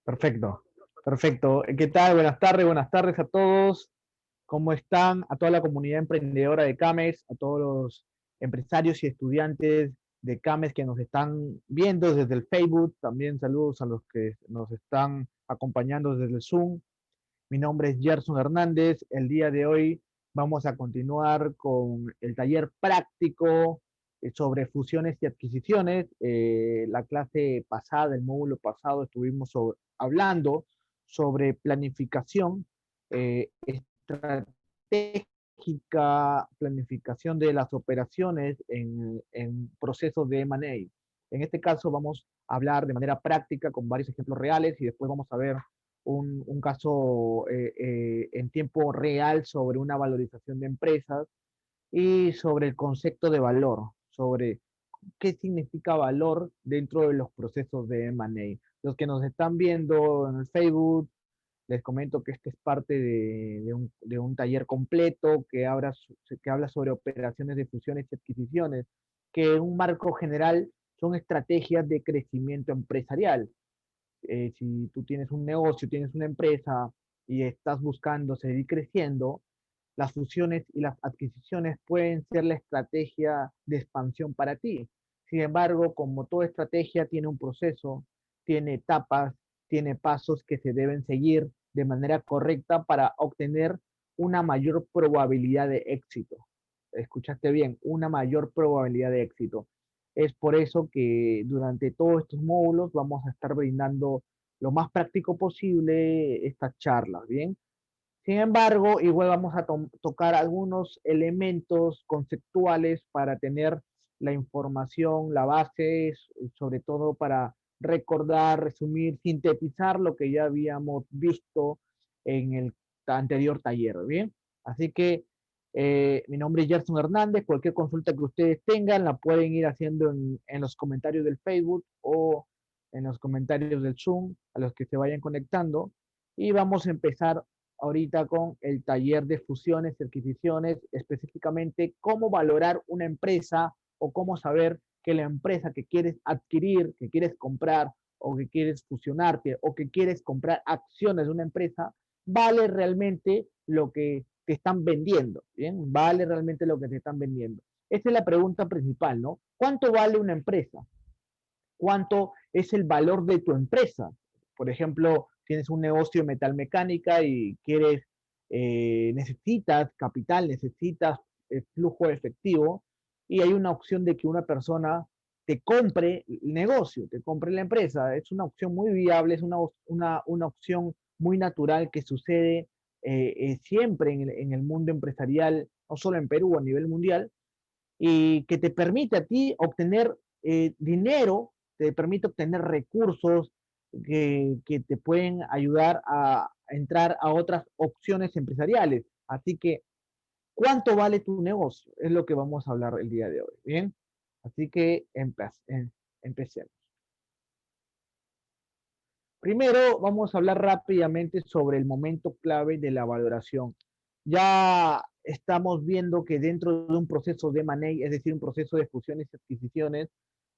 Perfecto, perfecto. ¿Qué tal? Buenas tardes a todos. ¿Cómo están? A toda la comunidad emprendedora de CAMES, a todos los empresarios y estudiantes de CAMES que nos están viendo desde el Facebook. También saludos a los que nos están acompañando desde el Zoom. Mi nombre es Gerson Hernández. El día de hoy vamos a continuar con el taller práctico sobre fusiones y adquisiciones. La clase pasada, el módulo pasado, estuvimos hablando sobre planificación estratégica, planificación de las operaciones en procesos de M&A. En este caso vamos a hablar de manera práctica con varios ejemplos reales y después vamos a ver un caso en tiempo real sobre una valorización de empresas y sobre el concepto de valor, sobre qué significa valor dentro de los procesos de M&A. Los que nos están viendo en el Facebook, les comento que este es parte de un taller completo que habla sobre operaciones de fusiones y adquisiciones, que en un marco general son estrategias de crecimiento empresarial. Si tú tienes un negocio, tienes una empresa y estás buscando seguir creciendo, las fusiones y las adquisiciones pueden ser la estrategia de expansión para ti. Sin embargo, como toda estrategia tiene un proceso, tiene etapas, tiene pasos que se deben seguir de manera correcta para obtener una mayor probabilidad de éxito. Escuchaste bien, una mayor probabilidad de éxito. Es por eso que durante todos estos módulos vamos a estar brindando lo más práctico posible estas charlas, ¿bien? Sin embargo, igual vamos a tocar algunos elementos conceptuales para tener la información, la base, sobre todo para recordar, resumir, sintetizar lo que ya habíamos visto en el anterior taller, ¿bien? Así que mi nombre es Gerson Hernández. Cualquier consulta que ustedes tengan la pueden ir haciendo en los comentarios del Facebook o en los comentarios del Zoom a los que se vayan conectando. Y vamos a empezar ahorita con el taller de fusiones y adquisiciones, específicamente cómo valorar una empresa o cómo saber que la empresa que quieres adquirir, que quieres comprar o que quieres fusionarte o que quieres comprar acciones de una empresa, vale realmente lo que te están vendiendo, ¿bien? Vale realmente lo que te están vendiendo. Esa es la pregunta principal, ¿no? ¿Cuánto vale una empresa? ¿Cuánto es el valor de tu empresa? Por ejemplo, tienes un negocio de metalmecánica y necesitas capital, necesitas flujo efectivo y hay una opción de que una persona te compre el negocio, te compre la empresa. Es una opción muy viable, es una opción muy natural que sucede siempre en el mundo empresarial, no solo en Perú, a nivel mundial, y que te permite a ti obtener dinero, te permite obtener recursos que te pueden ayudar a entrar a otras opciones empresariales. Así que, ¿cuánto vale tu negocio? Es lo que vamos a hablar el día de hoy. Bien, así que empecemos. Primero, vamos a hablar rápidamente sobre el momento clave de la valoración. Ya estamos viendo que dentro de un proceso de M&A, es decir, un proceso de fusiones y adquisiciones,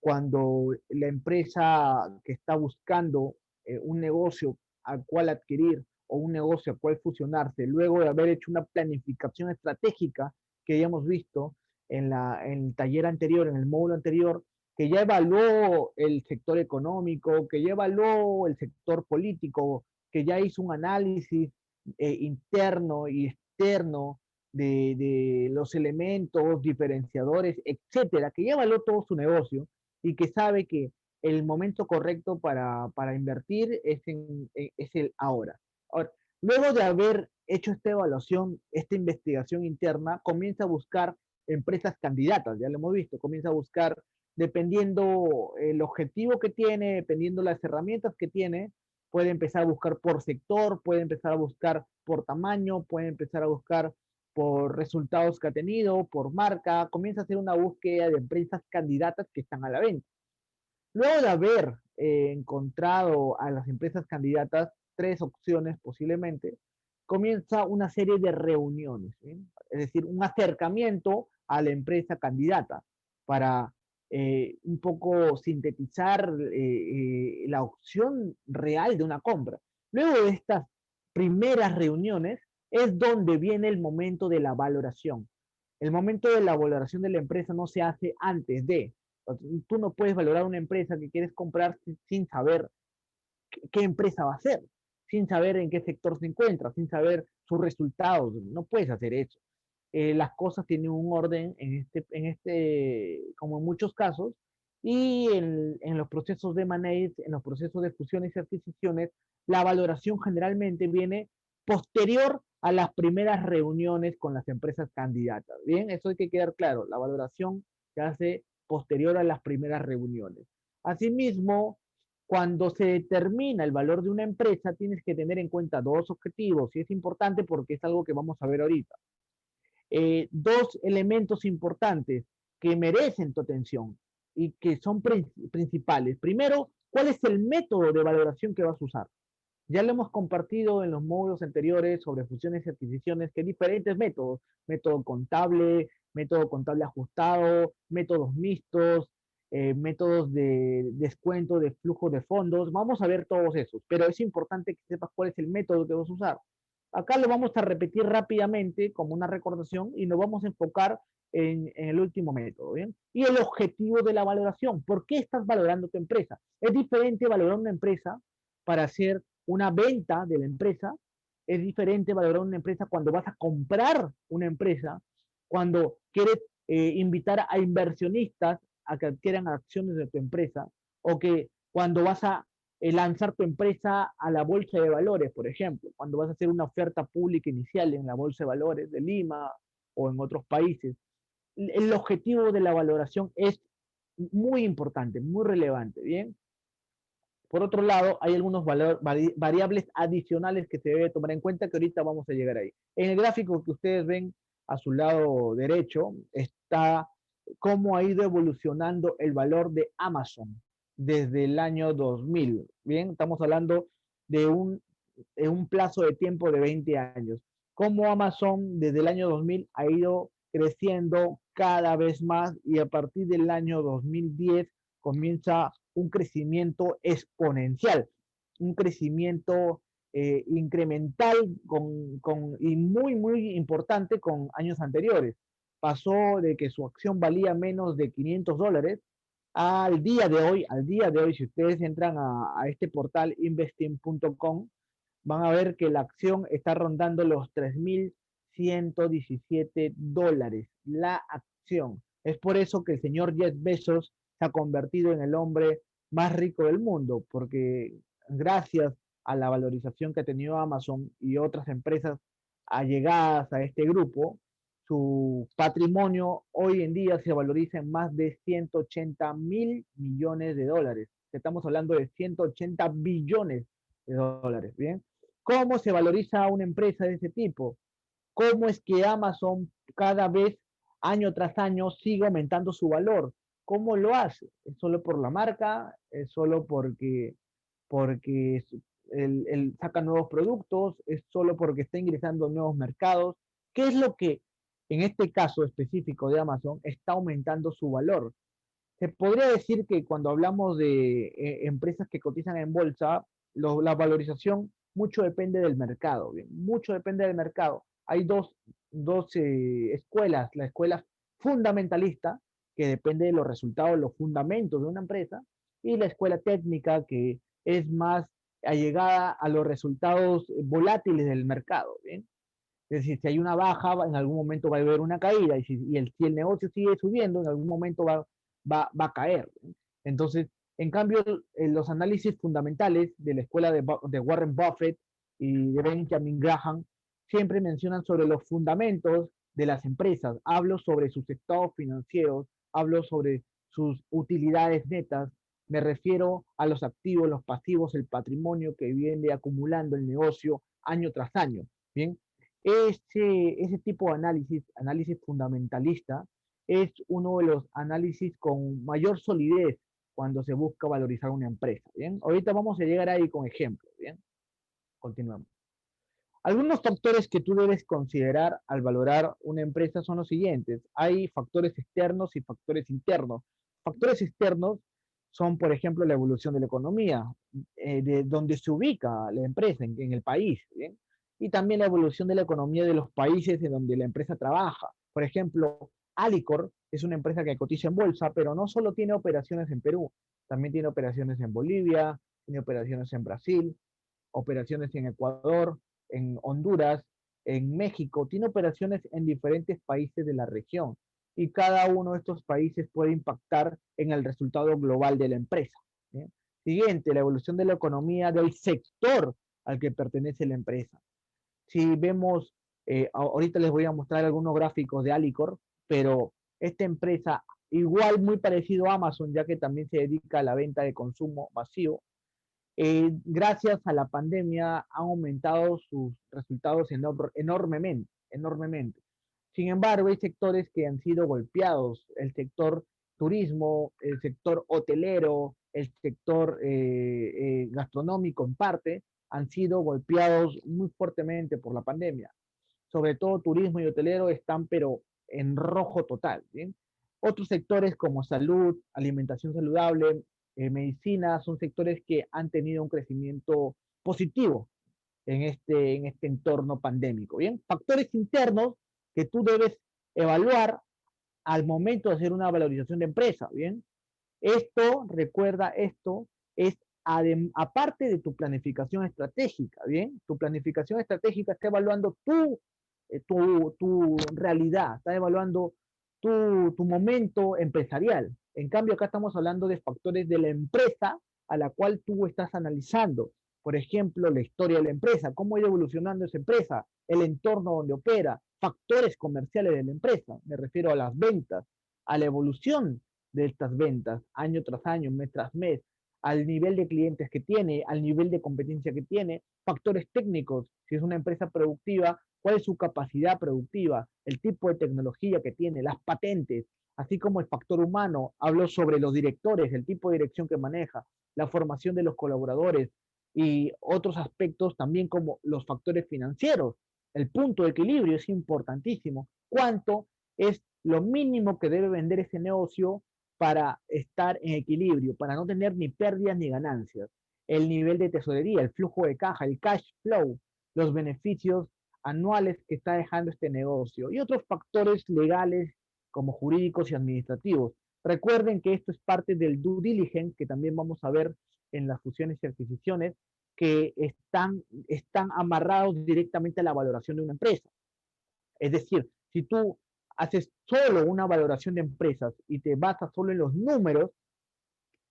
cuando la empresa que está buscando un negocio al cual adquirir o un negocio al cual fusionarse, luego de haber hecho una planificación estratégica que ya hemos visto en el taller anterior, en el módulo anterior, que ya evaluó el sector económico, que ya evaluó el sector político, que ya hizo un análisis interno y externo de los elementos diferenciadores, etcétera, que ya evaluó todo su negocio y que sabe que el momento correcto para invertir es el ahora. Ahora, luego de haber hecho esta evaluación, esta investigación interna, comienza a buscar empresas candidatas, ya lo hemos visto, comienza a buscar dependiendo el objetivo que tiene, dependiendo las herramientas que tiene, puede empezar a buscar por sector, puede empezar a buscar por tamaño, puede empezar a buscar por resultados que ha tenido, por marca, comienza a hacer una búsqueda de empresas candidatas que están a la venta. Luego de haber encontrado a las empresas candidatas, tres opciones posiblemente, comienza una serie de reuniones, ¿sí? Es decir, un acercamiento a la empresa candidata para un poco sintetizar la opción real de una compra. Luego de estas primeras reuniones es donde viene el momento de la valoración. El momento de la valoración de la empresa no se hace antes de. Tú no puedes valorar una empresa que quieres comprar sin saber qué empresa va a ser, sin saber en qué sector se encuentra, sin saber sus resultados. No puedes hacer eso. Las cosas tienen un orden como en muchos casos, y en los procesos de M&A, en los procesos de fusiones y adquisiciones, la valoración generalmente viene posterior a las primeras reuniones con las empresas candidatas. Bien, eso hay que quedar claro, la valoración se hace posterior a las primeras reuniones. Asimismo, cuando se determina el valor de una empresa, tienes que tener en cuenta dos objetivos, y es importante porque es algo que vamos a ver ahorita. Dos elementos importantes que merecen tu atención y que son principales. Primero, ¿cuál es el método de valoración que vas a usar? Ya lo hemos compartido en los módulos anteriores sobre fusiones y adquisiciones, que hay diferentes métodos: método contable ajustado, métodos mixtos, métodos de descuento de flujo de fondos. Vamos a ver todos esos, pero es importante que sepas cuál es el método que vas a usar. Acá lo vamos a repetir rápidamente como una recordación y nos vamos a enfocar en el último método, ¿bien? Y el objetivo de la valoración. ¿Por qué estás valorando tu empresa? Es diferente valorar una empresa para hacer una venta de la empresa, es diferente valorar una empresa cuando vas a comprar una empresa, cuando quieres invitar a inversionistas a que adquieran acciones de tu empresa, o que cuando vas a lanzar tu empresa a la bolsa de valores, por ejemplo, cuando vas a hacer una oferta pública inicial en la bolsa de valores de Lima o en otros países. El objetivo de la valoración es muy importante, muy relevante, ¿bien? Por otro lado, hay algunos variables adicionales que se debe tomar en cuenta, que ahorita vamos a llegar ahí. En el gráfico que ustedes ven a su lado derecho está cómo ha ido evolucionando el valor de Amazon desde el año 2000. Bien, estamos hablando de un plazo de tiempo de 20 años. Cómo Amazon desde el año 2000 ha ido creciendo cada vez más, y a partir del año 2010 comienza un crecimiento exponencial, un crecimiento incremental y muy, muy importante con años anteriores. Pasó de que su acción valía menos de $500 al día de hoy, si ustedes entran a este portal investing.com, van a ver que la acción está rondando los $3,117, la acción. Es por eso que el señor Jeff Bezos se ha convertido en el hombre más rico del mundo, porque gracias a la valorización que ha tenido Amazon y otras empresas allegadas a este grupo, su patrimonio hoy en día se valoriza en más de 180.000 millones de dólares. Estamos hablando de 180 billones de dólares, ¿bien? ¿Cómo se valoriza una empresa de ese tipo? ¿Cómo es que Amazon cada vez, año tras año, sigue aumentando su valor? ¿Cómo lo hace? ¿Es solo por la marca? ¿Es solo porque él saca nuevos productos? ¿Es solo porque está ingresando a nuevos mercados? ¿Qué es lo que, en este caso específico de Amazon, está aumentando su valor? Se podría decir que cuando hablamos de empresas que cotizan en bolsa, la valorización mucho depende del mercado, ¿bien? Mucho depende del mercado. Hay dos escuelas: la escuela fundamentalista, que depende de los resultados, los fundamentos de una empresa, y la escuela técnica, que es más allegada a los resultados volátiles del mercado, ¿bien? Es decir, si hay una baja, en algún momento va a haber una caída, y si el negocio sigue subiendo, en algún momento va a caer. Entonces, en cambio, los análisis fundamentales de la escuela de Warren Buffett y de Benjamin Graham siempre mencionan sobre los fundamentos de las empresas. Hablo sobre sus estados financieros, hablo sobre sus utilidades netas, me refiero a los activos, los pasivos, el patrimonio que viene acumulando el negocio año tras año. Bien, ese tipo de análisis fundamentalista, es uno de los análisis con mayor solidez cuando se busca valorizar una empresa. Bien, ahorita vamos a llegar ahí con ejemplos. Bien, continuamos. Algunos factores que tú debes considerar al valorar una empresa son los siguientes. Hay factores externos y factores internos. Factores externos son, por ejemplo, la evolución de la economía, de donde se ubica la empresa, en el país, ¿bien? Y también la evolución de la economía de los países en donde la empresa trabaja. Por ejemplo, Alicor es una empresa que cotiza en bolsa, pero no solo tiene operaciones en Perú, también tiene operaciones en Bolivia, tiene operaciones en Brasil, operaciones en Ecuador, en Honduras, en México, tiene operaciones en diferentes países de la región y cada uno de estos países puede impactar en el resultado global de la empresa. ¿Bien? Siguiente, la evolución de la economía del sector al que pertenece la empresa. Si vemos, ahorita les voy a mostrar algunos gráficos de Alicor, pero esta empresa, igual muy parecido a Amazon, ya que también se dedica a la venta de consumo masivo, gracias a la pandemia han aumentado sus resultados enormemente, enormemente. Sin embargo, hay sectores que han sido golpeados, el sector turismo, el sector hotelero, el sector gastronómico en parte, han sido golpeados muy fuertemente por la pandemia. Sobre todo turismo y hotelero están pero en rojo total. ¿Bien? Otros sectores como salud, alimentación saludable, medicina, son sectores que han tenido un crecimiento positivo en este entorno pandémico. Bien, factores internos que tú debes evaluar al momento de hacer una valorización de empresa. Bien, esto, recuerda, esto es aparte de tu planificación estratégica. Bien, tu planificación estratégica está evaluando tu realidad, está evaluando tu momento empresarial. En cambio, acá estamos hablando de factores de la empresa a la cual tú estás analizando. Por ejemplo, la historia de la empresa, cómo ha ido evolucionando esa empresa, el entorno donde opera, factores comerciales de la empresa. Me refiero a las ventas, a la evolución de estas ventas, año tras año, mes tras mes, al nivel de clientes que tiene, al nivel de competencia que tiene, factores técnicos, si es una empresa productiva, cuál es su capacidad productiva, el tipo de tecnología que tiene, las patentes, así como el factor humano. Hablo sobre los directores, el tipo de dirección que maneja, la formación de los colaboradores y otros aspectos también como los factores financieros. El punto de equilibrio es importantísimo. ¿Cuánto es lo mínimo que debe vender ese negocio para estar en equilibrio, para no tener ni pérdidas ni ganancias? El nivel de tesorería, el flujo de caja, el cash flow, los beneficios anuales que está dejando este negocio y otros factores legales como jurídicos y administrativos. Recuerden que esto es parte del due diligence que también vamos a ver en las fusiones y adquisiciones que están amarrados directamente a la valoración de una empresa. Es decir, si tú haces solo una valoración de empresas y te basas solo en los números,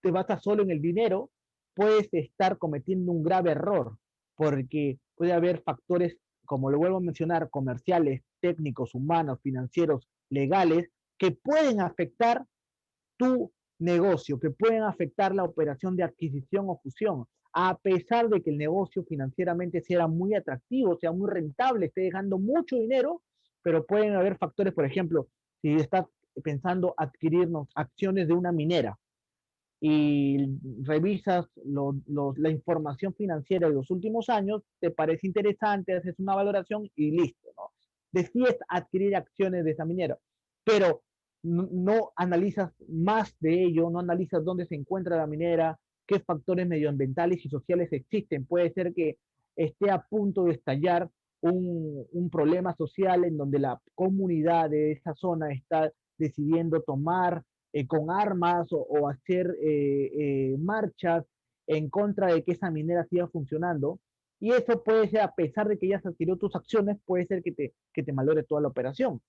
te basas solo en el dinero, puedes estar cometiendo un grave error, porque puede haber factores, como lo vuelvo a mencionar, comerciales, técnicos, humanos, financieros, legales, que pueden afectar tu negocio, que pueden afectar la operación de adquisición o fusión, a pesar de que el negocio financieramente sea muy atractivo, sea muy rentable, esté dejando mucho dinero, pero pueden haber factores, por ejemplo, si estás pensando adquirirnos acciones de una minera, y revisas la información financiera de los últimos años, te parece interesante, haces una valoración y listo, ¿no? Decides adquirir acciones de esa minera, pero no analizas más de ello, no analizas dónde se encuentra la minera, qué factores medioambientales y sociales existen. Puede ser que esté a punto de estallar un problema social en donde la comunidad de esa zona está decidiendo tomar con armas o hacer marchas en contra de que esa minera siga funcionando. Y eso puede ser, a pesar de que ya se adquirió tus acciones, puede ser que te malore toda la operación.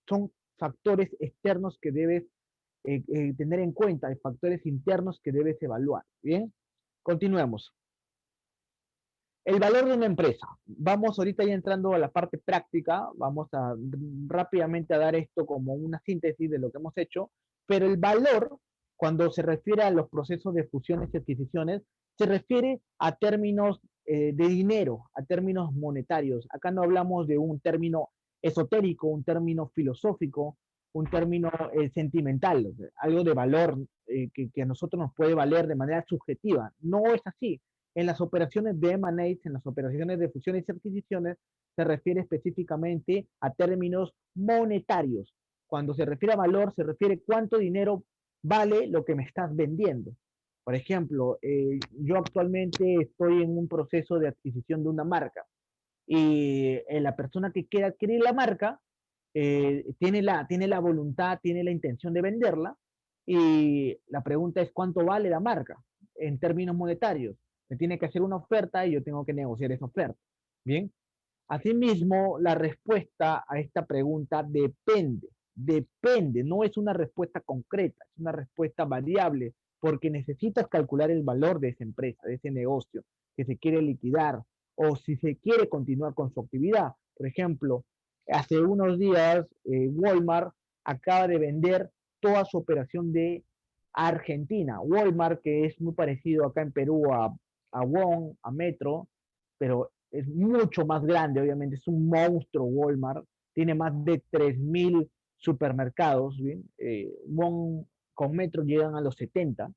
Son factores externos que debes tener en cuenta, hay factores internos que debes evaluar. Bien, continuemos. El valor de una empresa. Vamos ahorita ya entrando a la parte práctica, vamos a rápidamente a dar esto como una síntesis de lo que hemos hecho, pero el valor, cuando se refiere a los procesos de fusiones y adquisiciones, se refiere a términos de dinero, a términos monetarios. Acá no hablamos de un término esotérico, un término filosófico, un término sentimental, algo de valor que a nosotros nos puede valer de manera subjetiva. No es así. En las operaciones de M&A, en las operaciones de fusiones y adquisiciones, se refiere específicamente a términos monetarios. Cuando se refiere a valor, se refiere cuánto dinero vale lo que me estás vendiendo. Por ejemplo, yo actualmente estoy en un proceso de adquisición de una marca y la persona que quiere adquirir la marca tiene la voluntad, tiene la intención de venderla y la pregunta es cuánto vale la marca en términos monetarios. Me tiene que hacer una oferta y yo tengo que negociar esa oferta. Bien, asimismo, la respuesta a esta pregunta depende, no es una respuesta concreta, es una respuesta variable, porque necesitas calcular el valor de esa empresa, de ese negocio que se quiere liquidar o si se quiere continuar con su actividad. Por ejemplo, hace unos días Walmart acaba de vender toda su operación de Argentina. Walmart, que es muy parecido acá en Perú a WOM, a Metro, pero es mucho más grande, obviamente, es un monstruo Walmart, tiene más de 3.000 supermercados, ¿bien? Con Metro llegan a los 70.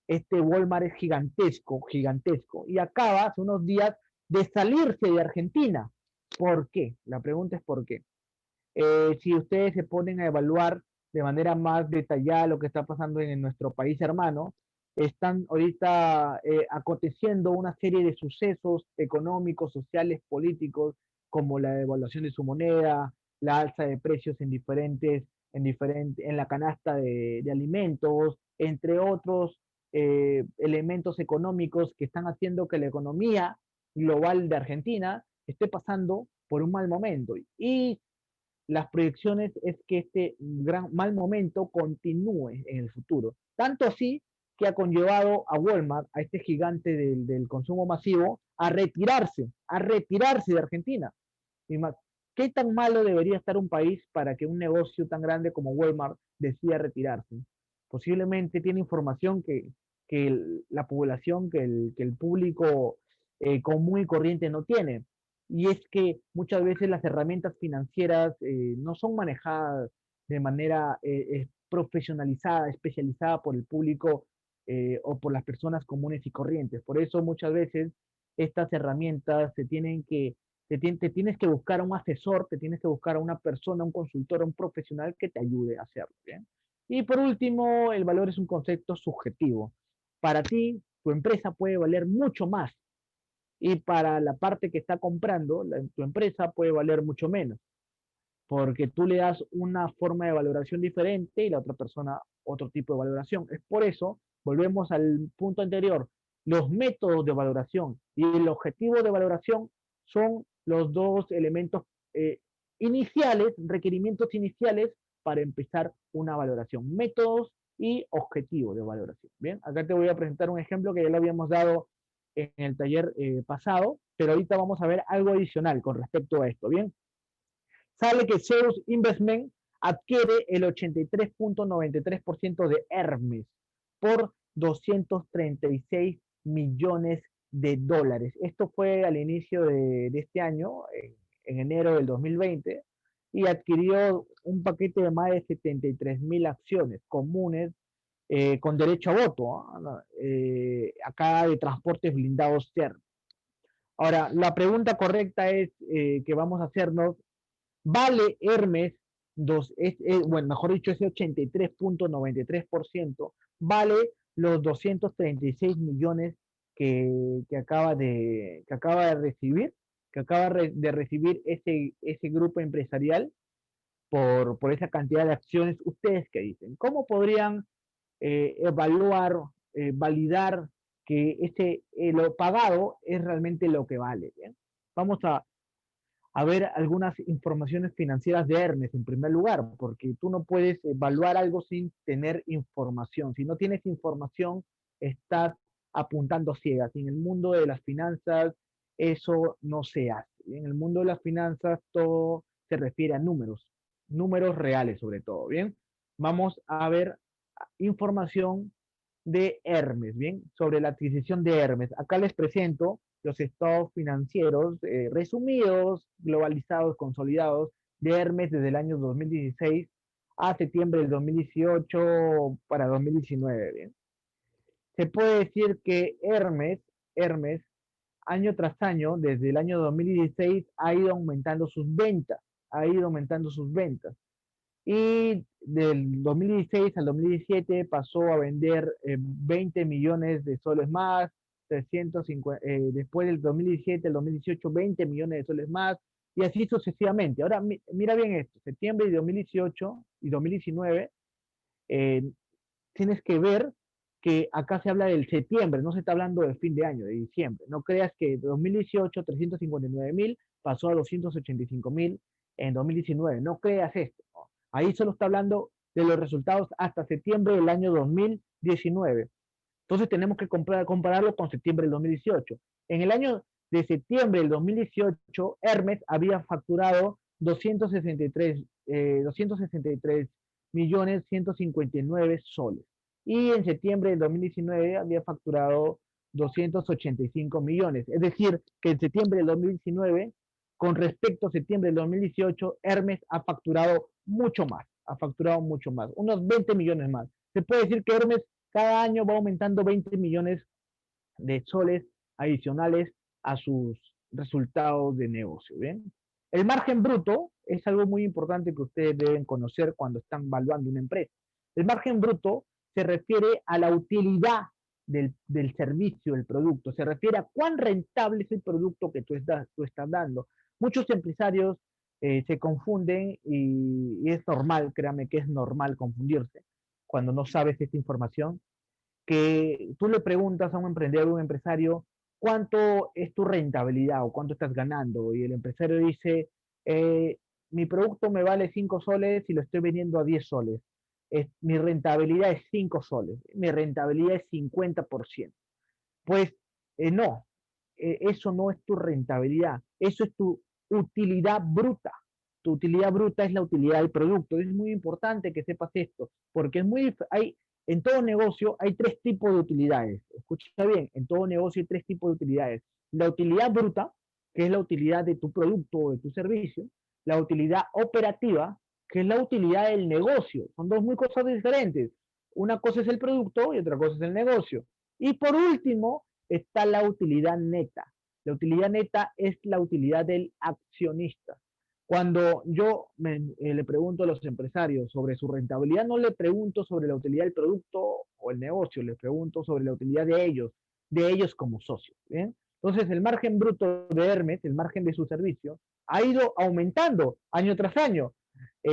Este Walmart es gigantesco, gigantesco, y acaba hace unos días de salirse de Argentina. ¿Por qué? La pregunta es ¿por qué? Si ustedes se ponen a evaluar de manera más detallada lo que está pasando en nuestro país hermano, están ahorita aconteciendo una serie de sucesos económicos, sociales, políticos, como la devaluación de su moneda, la alza de precios en la canasta de alimentos, entre otros elementos económicos que están haciendo que la economía global de Argentina esté pasando por un mal momento. Y las proyecciones es que este gran mal momento continúe en el futuro. Tanto así que ha conllevado a Walmart, a este gigante del consumo masivo, a retirarse de Argentina. Y más, ¿qué tan malo debería estar un país para que un negocio tan grande como Walmart decida retirarse? Posiblemente tiene información que la población, que el público común y corriente no tiene. Y es que muchas veces las herramientas financieras no son manejadas de manera profesionalizada, especializada por el público o por las personas comunes y corrientes. Por eso muchas veces estas herramientas te tienes que buscar a un asesor, te tienes que buscar a una persona, un consultor, un profesional que te ayude a hacerlo. ¿Bien? Y por último, el valor es un concepto subjetivo. Para ti, tu empresa puede valer mucho más y para la parte que está comprando, tu empresa puede valer mucho menos, porque tú le das una forma de valoración diferente y la otra persona otro tipo de valoración. Es por eso, volvemos al punto anterior, los métodos de valoración y el objetivo de valoración son los dos elementos eh, iniciales, requerimientos iniciales para empezar una valoración, métodos y objetivo de valoración. Bien, acá te voy a presentar un ejemplo que ya lo habíamos dado en el taller pasado, pero ahorita vamos a ver algo adicional con respecto a esto. Bien, sale que Zeus Investment adquiere el 83.93% de Hermes por 236 millones de dólares. Esto fue al inicio de este año, en enero del 2020, y adquirió un paquete de más de 73.000 acciones comunes con derecho a voto, acá de transportes blindados CERN. Ahora, la pregunta correcta es que vamos a hacernos, ¿vale Hermes, bueno, mejor dicho, ese 83.93%, vale los 236 millones que acaba de recibir, de recibir ese grupo empresarial por esa cantidad de acciones? ¿Ustedes qué dicen? ¿Cómo podrían evaluar, validar que lo pagado es realmente lo que vale? ¿Bien? Vamos a ver algunas informaciones financieras de Hermes en primer lugar, porque tú no puedes evaluar algo sin tener información. Si no tienes información, estás apuntando ciegas. Y en el mundo de las finanzas, eso no se hace. En el mundo de las finanzas, todo se refiere a números, números reales sobre todo. Bien, vamos a ver información de Hermes, bien, sobre la adquisición de Hermes. Acá les presento los estados financieros resumidos, globalizados, consolidados de Hermes desde el año 2016 a septiembre del 2018 para 2019, bien. Se puede decir que Hermes, año tras año, desde el año 2016, ha ido aumentando sus ventas, ha ido aumentando sus ventas. Y del 2016 al 2017 pasó a vender 20 millones de soles más, 350, después del 2017 al 2018 20 millones de soles más, y así sucesivamente. Ahora, mira bien esto, septiembre de 2018 y 2019, eh, tienes que ver que acá se habla del septiembre, no se está hablando del fin de año, de diciembre. No creas que 2018, 359.000 pasó a 285.000 en 2019. No creas esto. ¿No? Ahí solo está hablando de los resultados hasta septiembre del año 2019. Entonces tenemos que compararlo con septiembre del 2018. En el año de septiembre del 2018, Hermes había facturado 263 millones 159 soles. Y en septiembre del 2019 había facturado 285 millones. Es decir, que en septiembre del 2019, con respecto a septiembre del 2018, Hermes ha facturado mucho más, unos 20 millones más. Se puede decir que Hermes cada año va aumentando 20 millones de soles adicionales a sus resultados de negocio. ¿Bien? El margen bruto es algo muy importante que ustedes deben conocer cuando están evaluando una empresa. El margen bruto se refiere a la utilidad del servicio, del producto, se refiere a cuán rentable es el producto que tú estás dando. Muchos empresarios se confunden y es normal, créame que es normal confundirse cuando no sabes esta información, que tú le preguntas a un emprendedor, un empresario, ¿cuánto es tu rentabilidad o cuánto estás ganando? Y el empresario dice, mi producto me vale 5 soles y lo estoy vendiendo a 10 soles. Mi rentabilidad es 5 soles, mi rentabilidad es 50%. Pues no, eso no es tu rentabilidad, eso es tu utilidad bruta. Tu utilidad bruta es la utilidad del producto. Es muy importante que sepas esto, porque en todo negocio hay tres tipos de utilidades. Escucha bien, en todo negocio hay tres tipos de utilidades. La utilidad bruta, que es la utilidad de tu producto o de tu servicio. La utilidad operativa, que es la utilidad del negocio. Son dos muy cosas diferentes. Una cosa es el producto y otra cosa es el negocio. Y por último, está la utilidad neta. La utilidad neta es la utilidad del accionista. Cuando yo le pregunto a los empresarios sobre su rentabilidad, no le pregunto sobre la utilidad del producto o el negocio, le pregunto sobre la utilidad de ellos como socios. ¿Bien? Entonces, el margen bruto de Hermes, el margen de su servicio, ha ido aumentando año tras año.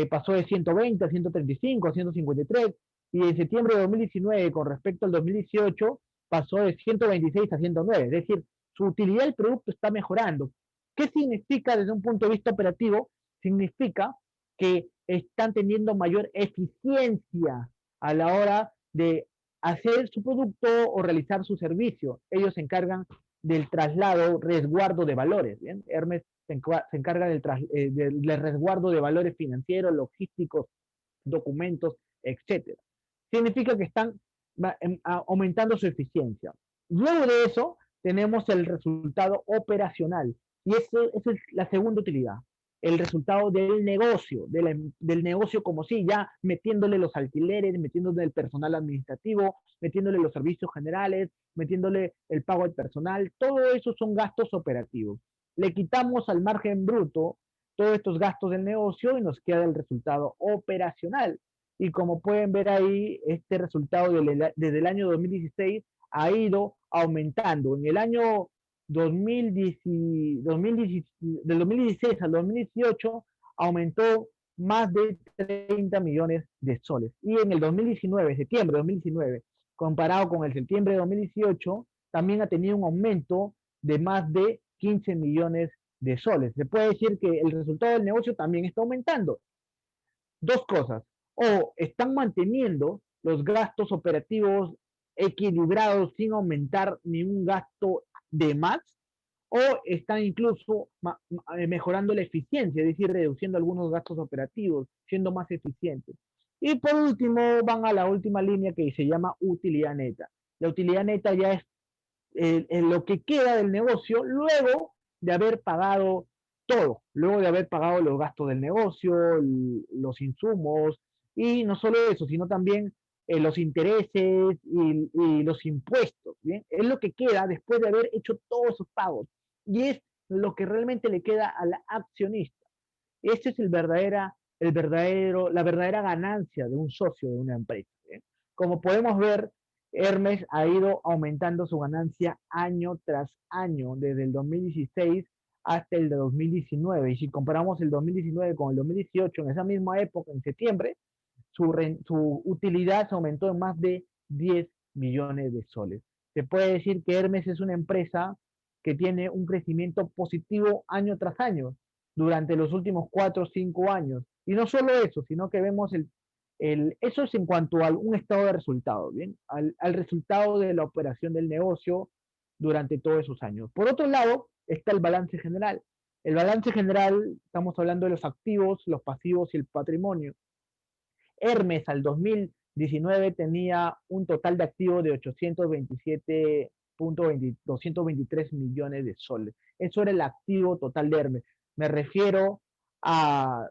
Pasó de 120 a 135 a 153 y en septiembre de 2019 con respecto al 2018 pasó de 126 a 109, es decir, su utilidad del producto está mejorando. ¿Qué significa desde un punto de vista operativo? Significa que están teniendo mayor eficiencia a la hora de hacer su producto o realizar su servicio. Ellos se encargan del traslado, resguardo de valores. ¿Bien? Hermes se encarga del resguardo de valores financieros, logísticos, documentos, etcétera. Significa que están aumentando su eficiencia. Luego de eso, tenemos el resultado operacional. Y eso es la segunda utilidad. El resultado del negocio, del negocio como si ya metiéndole los alquileres, metiéndole el personal administrativo, metiéndole los servicios generales, metiéndole el pago al personal, todo eso son gastos operativos. Le quitamos al margen bruto todos estos gastos del negocio y nos queda el resultado operacional. Y como pueden ver ahí, este resultado desde el año 2016 ha ido aumentando. En el año del 2016 al 2018 aumentó más de 30 millones de soles. Y en el 2019, septiembre de 2019, comparado con el septiembre de 2018, también ha tenido un aumento de más de 15 millones de soles. Se puede decir que el resultado del negocio también está aumentando. Dos cosas, o están manteniendo los gastos operativos equilibrados sin aumentar ni un gasto de más, o están incluso mejorando la eficiencia, es decir, reduciendo algunos gastos operativos, siendo más eficientes. Y por último, van a la última línea que se llama utilidad neta. La utilidad neta ya es lo que queda del negocio luego de haber pagado todo, luego de haber pagado los gastos del negocio, los insumos, y no solo eso, sino también los intereses y los impuestos. ¿Bien? Es lo que queda después de haber hecho todos esos pagos. Y es lo que realmente le queda al accionista. Ese es la verdadera ganancia de un socio de una empresa. ¿Bien? Como podemos ver, Hermes ha ido aumentando su ganancia año tras año, desde el 2016 hasta el de 2019. Y si comparamos el 2019 con el 2018, en esa misma época, en septiembre, su utilidad se aumentó en más de 10 millones de soles. Se puede decir que Hermes es una empresa que tiene un crecimiento positivo año tras año durante los últimos 4 o 5 años. Y no solo eso, sino que vemos eso es en cuanto a un estado de resultado, ¿bien? Al resultado de la operación del negocio durante todos esos años. Por otro lado, está el balance general. El balance general, estamos hablando de los activos, los pasivos y el patrimonio. Hermes al 2019 tenía un total de activos de 827.223 millones de soles. Eso era el activo total de Hermes. Me refiero a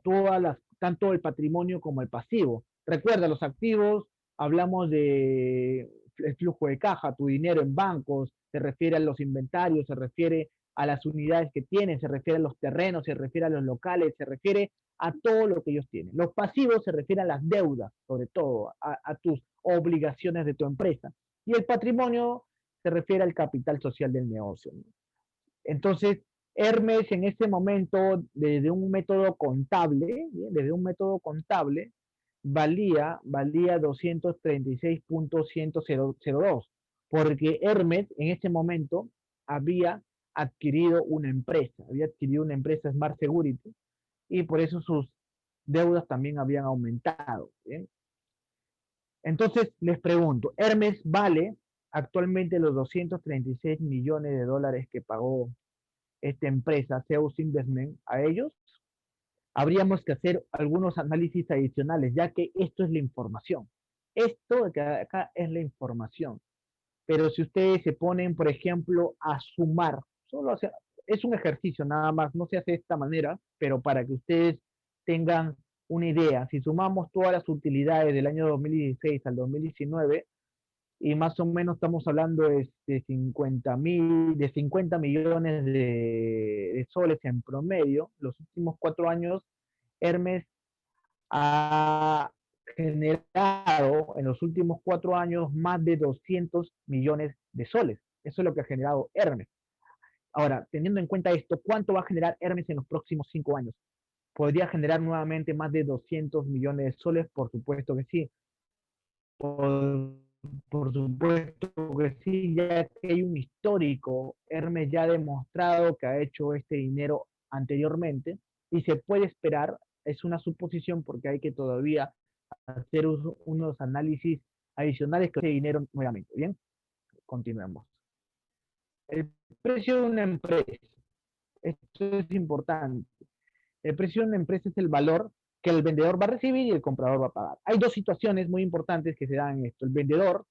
todas las, tanto el patrimonio como el pasivo. Recuerda, los activos, hablamos de el flujo de caja, tu dinero en bancos, se refiere a los inventarios, se refiere a las unidades que tienen, se refiere a los terrenos, se refiere a los locales, se refiere a todo lo que ellos tienen. Los pasivos se refieren a las deudas, sobre todo, a tus obligaciones de tu empresa. Y el patrimonio se refiere al capital social del negocio. ¿No? Entonces, Hermes en este momento, desde un método contable, valía 236.102, porque Hermes en este momento había había adquirido una empresa Smart Security, y por eso sus deudas también habían aumentado. ¿Bien? Entonces, les pregunto, ¿Hermes vale actualmente los 236 millones de dólares que pagó esta empresa, Zeus Investment, a ellos? Habríamos que hacer algunos análisis adicionales, ya que esto es la información. Esto de acá es la información. Pero si ustedes se ponen, por ejemplo, a sumar, es un ejercicio nada más, no se hace de esta manera, pero para que ustedes tengan una idea, si sumamos todas las utilidades del año 2016 al 2019, y más o menos estamos hablando de 50 millones de soles en promedio, los últimos 4 años, Hermes ha generado en los últimos 4 años más de 200 millones de soles. Eso es lo que ha generado Hermes. Ahora, teniendo en cuenta esto, ¿cuánto va a generar Hermes en los próximos 5 años? ¿Podría generar nuevamente más de 200 millones de soles? Por supuesto que sí. Por supuesto que sí, ya que hay un histórico. Hermes ya ha demostrado que ha hecho este dinero anteriormente y se puede esperar, es una suposición porque hay que todavía hacer unos análisis adicionales que ese dinero nuevamente. Bien, continuemos. El precio de una empresa, esto es importante. El precio de una empresa es el valor que el vendedor va a recibir y el comprador va a pagar. Hay dos situaciones muy importantes que se dan en esto. El vendedor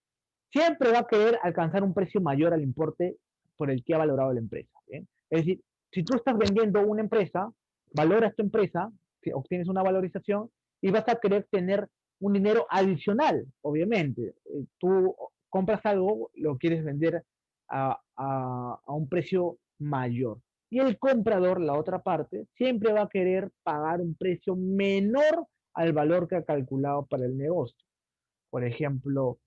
siempre va a querer alcanzar un precio mayor al importe por el que ha valorado la empresa. ¿Bien? Es decir, si tú estás vendiendo una empresa, valoras tu empresa, obtienes una valorización y vas a querer tener un dinero adicional, obviamente. Tú compras algo, lo quieres vender a un precio mayor. Y el comprador, la otra parte, siempre va a querer pagar un precio menor al valor que ha calculado para el negocio. Por ejemplo,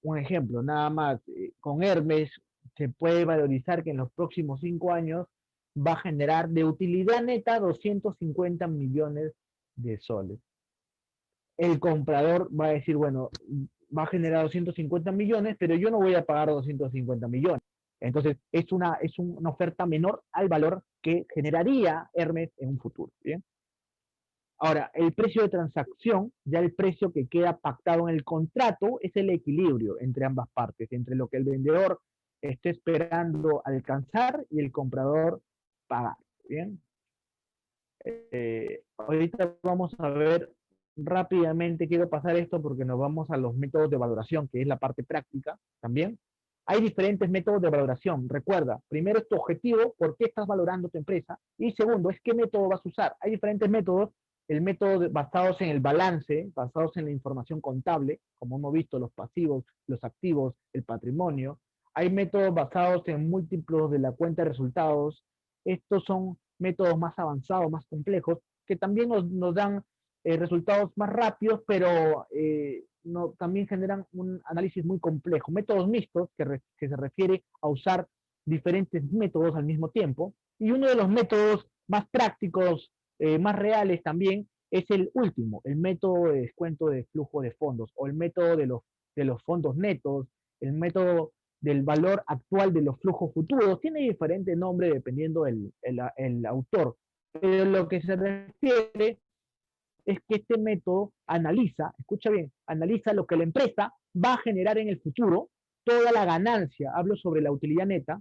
un ejemplo, nada más, con Hermes se puede valorizar que en los próximos 5 años va a generar de utilidad neta 250 millones de soles. El comprador va a decir, bueno, va a generar 250 millones, pero yo no voy a pagar 250 millones. Entonces, es una oferta menor al valor que generaría Hermes en un futuro. ¿Bien? Ahora, el precio de transacción, ya el precio que queda pactado en el contrato, es el equilibrio entre ambas partes, entre lo que el vendedor esté esperando alcanzar y el comprador pagar. Bien. Ahorita vamos a ver rápidamente, quiero pasar esto porque nos vamos a los métodos de valoración, que es la parte práctica también. Hay diferentes métodos de valoración. Recuerda, primero es tu objetivo, por qué estás valorando tu empresa, y segundo es qué método vas a usar. Hay diferentes métodos, el método basados en el balance, basados en la información contable, como hemos visto, los pasivos, los activos, el patrimonio. Hay métodos basados en múltiplos de la cuenta de resultados. Estos son métodos más avanzados, más complejos, que también nos dan resultados más rápidos, pero también generan un análisis muy complejo. Métodos mixtos, que se refiere a usar diferentes métodos al mismo tiempo. Y uno de los métodos más prácticos, más reales también, es el último, el método de descuento de flujo de fondos, o el método de los fondos netos, el método del valor actual de los flujos futuros. Tiene diferente nombre dependiendo el autor, pero lo que se refiere es que este método analiza, escucha bien, analiza lo que la empresa va a generar en el futuro, toda la ganancia, hablo sobre la utilidad neta,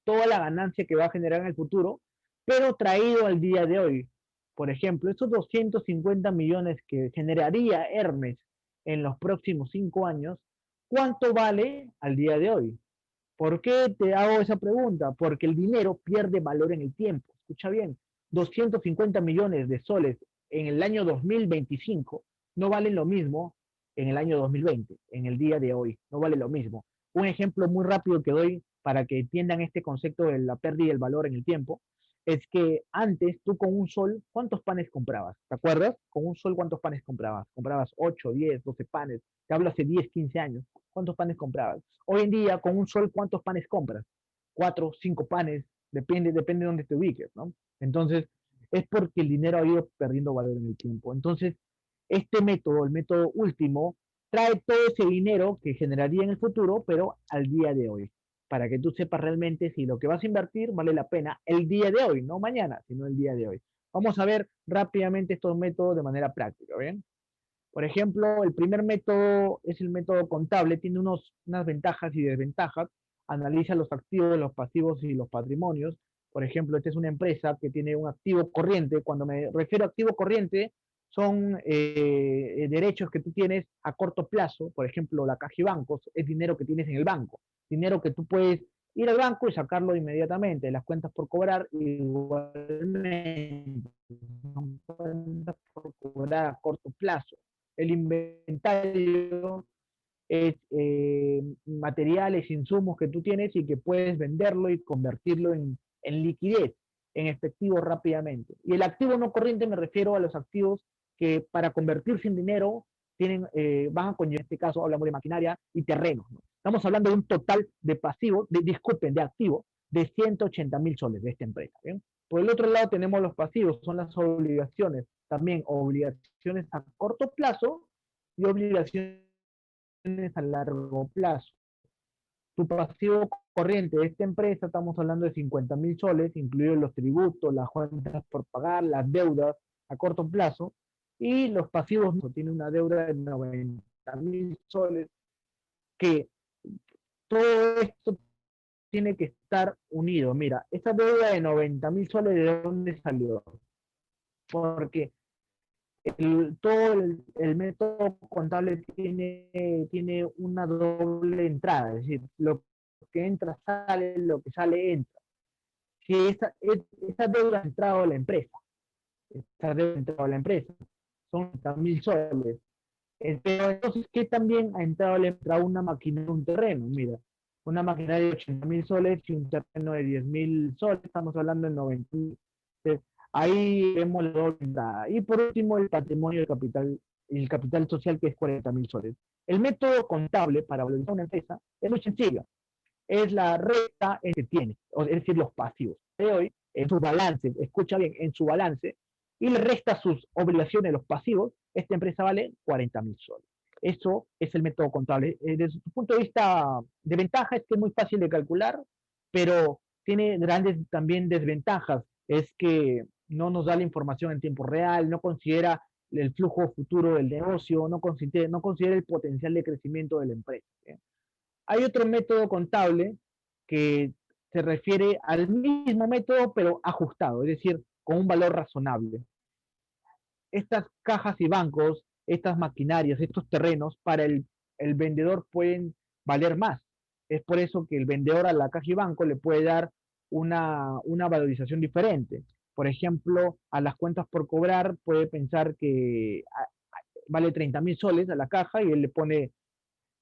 toda la ganancia que va a generar en el futuro, pero traído al día de hoy. Por ejemplo, esos 250 millones que generaría Hermes en los próximos 5 años, ¿cuánto vale al día de hoy? ¿Por qué te hago esa pregunta? Porque el dinero pierde valor en el tiempo. Escucha bien, 250 millones de soles en el año 2025 no valen lo mismo en el año 2020, en el día de hoy, no vale lo mismo. Un ejemplo muy rápido que doy para que entiendan este concepto de la pérdida del valor en el tiempo, es que antes tú con un sol, ¿cuántos panes comprabas? ¿Te acuerdas? Con un sol, ¿cuántos panes comprabas? Comprabas 8, 10, 12 panes. Te hablo hace 10, 15 años. ¿Cuántos panes comprabas? Hoy en día, con un sol, ¿cuántos panes compras? 4, 5 panes, depende de dónde te ubiques, ¿no? Entonces, es porque el dinero ha ido perdiendo valor en el tiempo. Entonces, este método, el método último, trae todo ese dinero que generaría en el futuro, pero al día de hoy, para que tú sepas realmente si lo que vas a invertir vale la pena el día de hoy, no mañana, sino el día de hoy. Vamos a ver rápidamente estos métodos de manera práctica, ¿bien? Por ejemplo, el primer método es el método contable, tiene unas ventajas y desventajas, analiza los activos, los pasivos y los patrimonios. Por ejemplo, esta es una empresa que tiene un activo corriente. Cuando me refiero a activo corriente, son derechos que tú tienes a corto plazo. Por ejemplo, la caja y bancos es dinero que tienes en el banco, dinero que tú puedes ir al banco y sacarlo inmediatamente. Las cuentas por cobrar igualmente son cuentas por cobrar a corto plazo. El inventario es materiales, insumos que tú tienes y que puedes venderlo y convertirlo en liquidez, en efectivo rápidamente. Y el activo no corriente me refiero a los activos que para convertirse en dinero tienen, van a conllevar, en este caso hablamos de maquinaria y terrenos, ¿no? Estamos hablando de un total de pasivos, disculpen, de activos, de 180.000 soles de esta empresa. ¿Bien? Por el otro lado tenemos los pasivos, son las obligaciones, también obligaciones a corto plazo y obligaciones a largo plazo. Tu pasivo corriente de esta empresa, estamos hablando de 50.000 soles, incluidos los tributos, las cuentas por pagar, las deudas a corto plazo, y los pasivos tienen una deuda de 90.000 soles, que todo esto tiene que estar unido. Mira, esta deuda de 90.000 soles, ¿de dónde salió? Porque todo el método contable tiene una doble entrada, es decir, lo que entra sale, lo que sale entra. Si esa deuda ha entrado a la empresa, esa deuda ha entrado a la empresa, son 30.000 soles. Pero entonces, ¿qué también ha entrado a la empresa? Una maquinaria, un terreno? Mira, una maquinaria de 80.000 soles y un terreno de 10.000 soles, estamos hablando de 90.000. Ahí vemos la doble entrada. Y por último, el patrimonio del capital, el capital social, que es 40.000 soles. El método contable para valorizar una empresa es muy sencillo. Es la resta que tiene, es decir, los pasivos de hoy, en su balance, escucha bien, en su balance, y le resta sus obligaciones, los pasivos, esta empresa vale 40.000 soles. Eso es el método contable. Desde su punto de vista de ventaja es que es muy fácil de calcular, pero tiene grandes también desventajas. Es que no nos da la información en tiempo real, no considera el flujo futuro del negocio, no considera el potencial de crecimiento de la empresa. ¿Sí? Hay otro método contable que se refiere al mismo método, pero ajustado, es decir, con un valor razonable. Estas cajas y bancos, estas maquinarias, estos terrenos, para el vendedor pueden valer más. Es por eso que el vendedor a la caja y banco le puede dar una valorización diferente. Por ejemplo, a las cuentas por cobrar puede pensar que vale 30.000 soles a la caja y él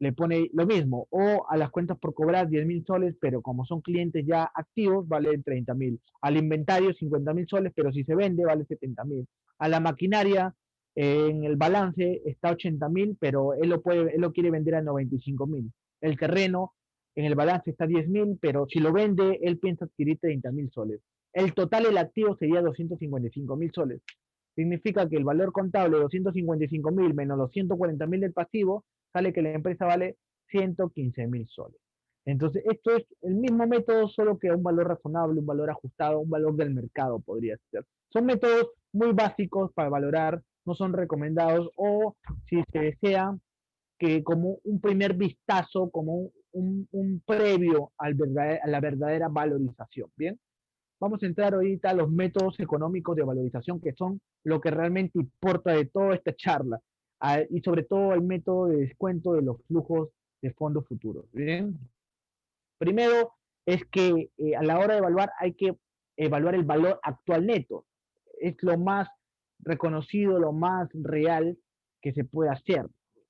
le pone lo mismo, o a las cuentas por cobrar 10.000 soles, pero como son clientes ya activos, vale 30.000. Al inventario 50.000 soles, pero si se vende, vale 70.000. A la maquinaria, en el balance está 80.000, pero él lo quiere vender a 95.000. El terreno, en el balance está 10.000, pero si lo vende, él piensa adquirir 30.000 soles. El total del activo sería 255.000 soles. Significa que el valor contable de 255.000 menos los 140.000 del pasivo, sale que la empresa vale 115.000 soles. Entonces, esto es el mismo método, solo que a un valor razonable, un valor ajustado, un valor del mercado podría ser. Son métodos muy básicos para valorar, no son recomendados, o si se desea, que como un primer vistazo, como un previo a la verdadera valorización. Bien, vamos a entrar ahorita a los métodos económicos de valorización, que son lo que realmente importa de toda esta charla, y sobre todo el método de descuento de los flujos de fondos futuros. Bien, primero es que a la hora de evaluar hay que evaluar el valor actual neto. Es lo más reconocido, lo más real que se puede hacer.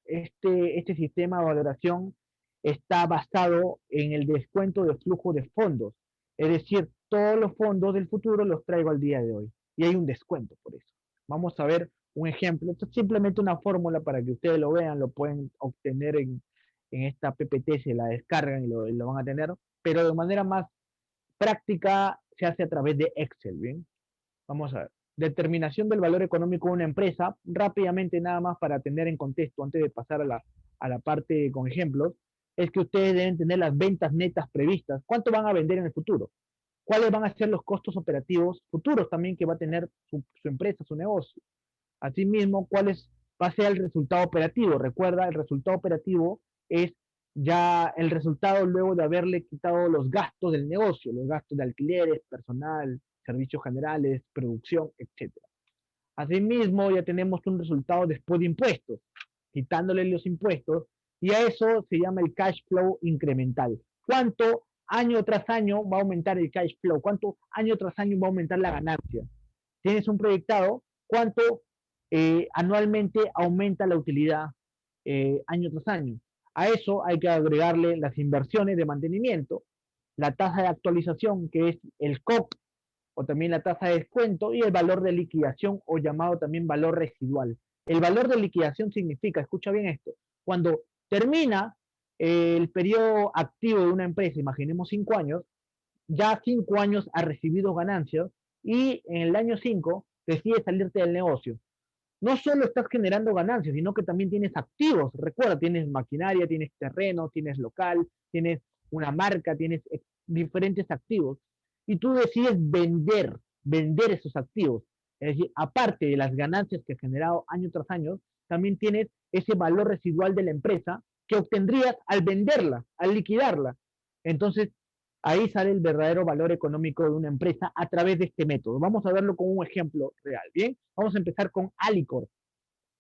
Este sistema de valoración está basado en el descuento de flujo de fondos. Es decir, todos los fondos del futuro los traigo al día de hoy. Y hay un descuento por eso. Vamos a ver un ejemplo. Esto es simplemente una fórmula para que ustedes lo vean, lo pueden obtener en esta PPT, se la descargan y lo van a tener, pero de manera más práctica se hace a través de Excel, ¿bien? Vamos a ver. Determinación del valor económico de una empresa, rápidamente nada más para tener en contexto, antes de pasar a la parte con ejemplos, es que ustedes deben tener las ventas netas previstas. ¿Cuánto van a vender en el futuro? ¿Cuáles van a ser los costos operativos futuros también que va a tener su empresa, su negocio? Asimismo, va a ser el resultado operativo? Recuerda, el resultado operativo es ya el resultado luego de haberle quitado los gastos del negocio, los gastos de alquileres, personal, servicios generales, producción, etcétera. Asimismo, ya tenemos un resultado después de impuestos, quitándole los impuestos, y a eso se llama el cash flow incremental. ¿Cuánto año tras año va a aumentar el cash flow? ¿Cuánto año tras año va a aumentar la ganancia? Tienes un proyectado, ¿cuánto anualmente aumenta la utilidad año tras año? A eso hay que agregarle las inversiones de mantenimiento, la tasa de actualización, que es el COP, o también la tasa de descuento, y el valor de liquidación, o llamado también valor residual. El valor de liquidación significa, escucha bien esto, cuando termina el periodo activo de una empresa, imaginemos 5 años, ya 5 años ha recibido ganancias y en el año 5 decides salirte del negocio. No solo estás generando ganancias, sino que también tienes activos. Recuerda, tienes maquinaria, tienes terreno, tienes local, tienes una marca, tienes diferentes activos. Y tú decides vender esos activos. Es decir, aparte de las ganancias que has generado año tras año, también tienes ese valor residual de la empresa que obtendrías al venderla, al liquidarla. Entonces, ahí sale el verdadero valor económico de una empresa a través de este método. Vamos a verlo con un ejemplo real. Bien, vamos a empezar con Alicor.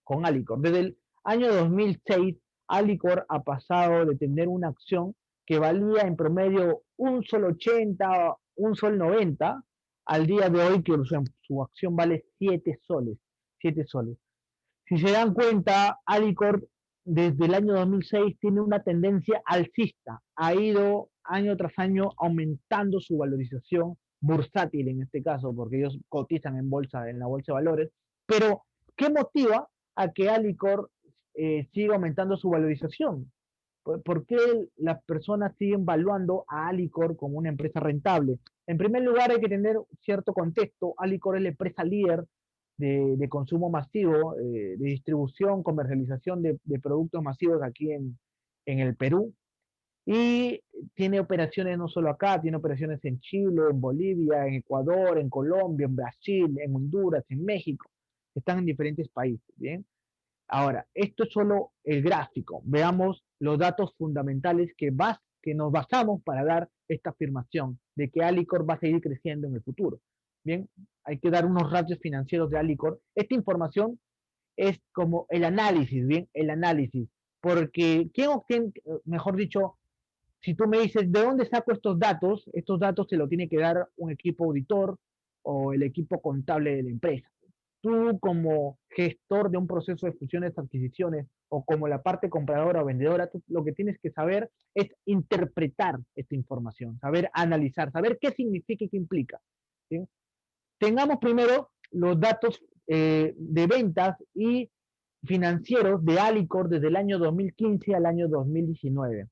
Con Alicor. Desde el año 2006, Alicor ha pasado de tener una acción que valía en promedio un sol 80, un sol 90, al día de hoy que su acción vale 7 soles. 7 soles. Si se dan cuenta, Alicor desde el año 2006 tiene una tendencia alcista. Ha ido año tras año aumentando su valorización bursátil en este caso, porque ellos cotizan en bolsa, en la bolsa de valores. Pero, ¿qué motiva a que Alicor siga aumentando su valorización? ¿Por qué las personas siguen valuando a Alicor como una empresa rentable? En primer lugar, hay que tener cierto contexto. Alicor es la empresa líder de consumo masivo, de distribución, comercialización de productos masivos aquí en el Perú. Y tiene operaciones no solo acá, tiene operaciones en Chile, en Bolivia, en Ecuador, en Colombia, en Brasil, en Honduras, en México. Están en diferentes países, ¿bien? Ahora, esto es solo el gráfico. Veamos los datos fundamentales que nos basamos para dar esta afirmación de que Alicor va a seguir creciendo en el futuro. Bien, hay que dar unos ratios financieros de Alicor. Esta información es como el análisis, bien, el análisis. Porque, ¿quién obtiene, mejor dicho, si tú me dices, ¿de dónde saco estos datos se lo tiene que dar un equipo auditor o el equipo contable de la empresa. tú como gestor de un proceso de fusiones, adquisiciones, o como la parte compradora o vendedora, tú lo que tienes que saber es interpretar esta información, saber analizar, saber qué significa y qué implica. ¿Sí? Tengamos primero los datos de ventas y financieros de Alicor desde el año 2015 al año 2019.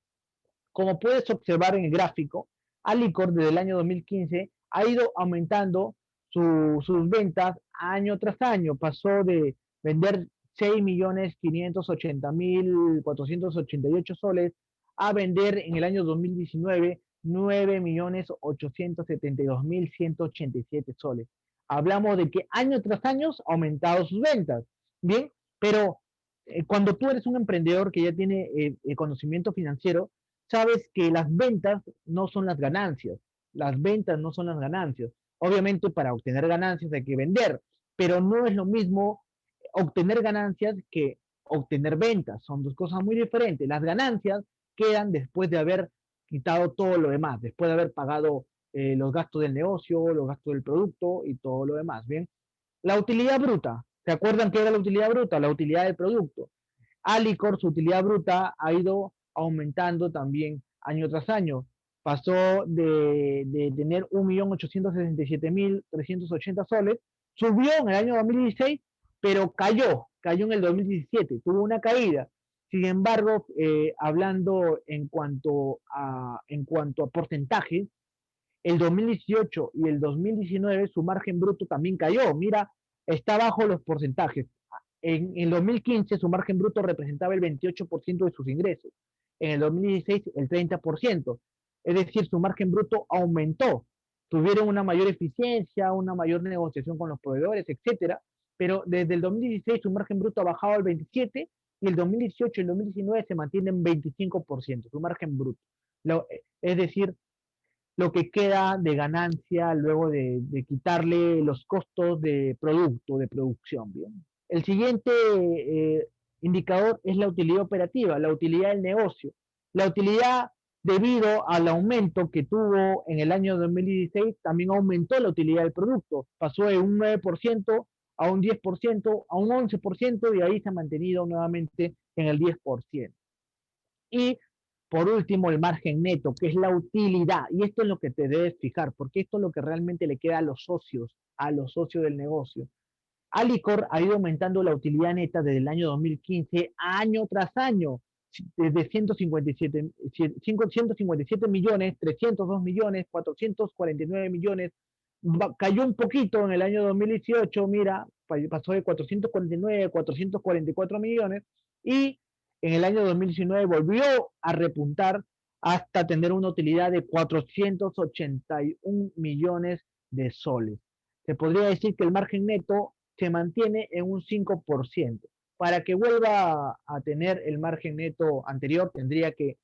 Como puedes observar en el gráfico, Alicor desde el año 2015 ha ido aumentando sus ventas año tras año. Pasó de vender 6.580.488 soles a vender en el año 2019 9.872.187 soles. Hablamos de que año tras año ha aumentado sus ventas. Bien, pero cuando tú eres un emprendedor que ya tiene conocimiento financiero, sabes que las ventas no son las ganancias. Las ventas no son las ganancias. Obviamente para obtener ganancias hay que vender, pero no es lo mismo obtener ganancias que obtener ventas. Son dos cosas muy diferentes. Las ganancias quedan después de haber quitado todo lo demás, después de haber pagado los gastos del negocio, los gastos del producto y todo lo demás. Bien, la utilidad bruta. ¿Se acuerdan qué era la utilidad bruta? La utilidad del producto. Alicor, su utilidad bruta ha ido aumentando también año tras año. Pasó de tener 1.867.380 soles, subió en el año 2016, pero cayó en el 2017, tuvo una caída. Sin embargo, hablando en cuanto a porcentajes, el 2018 y el 2019 su margen bruto también cayó. Mira, está bajo los porcentajes. En el 2015 su margen bruto representaba el 28% de sus ingresos. En el 2016 el 30%. Es decir, su margen bruto aumentó. Tuvieron una mayor eficiencia, una mayor negociación con los proveedores, etcétera. Pero desde el 2016 su margen bruto ha bajado al 27% y el 2018 y el 2019 se mantiene en 25%, su margen bruto. Es decir, lo que queda de ganancia luego de quitarle los costos de producto, de producción. ¿Bien? El siguiente indicador es la utilidad operativa, la utilidad del negocio. La utilidad, debido al aumento que tuvo en el año 2016, también aumentó la utilidad del producto. Pasó de un 9% a un 10%, a un 11% y ahí se ha mantenido nuevamente en el 10%. Y por último, el margen neto, que es la utilidad. Y esto es lo que te debes fijar, porque esto es lo que realmente le queda a los socios del negocio. Alicor ha ido aumentando la utilidad neta desde el año 2015, año tras año, desde 157 millones, 302 millones, 449 millones. Cayó un poquito en el año 2018, mira, pasó de 449 a 444 millones y en el año 2019 volvió a repuntar hasta tener una utilidad de 481 millones de soles. Se podría decir que el margen neto se mantiene en un 5%. Para que vuelva a tener el margen neto anterior, tendría que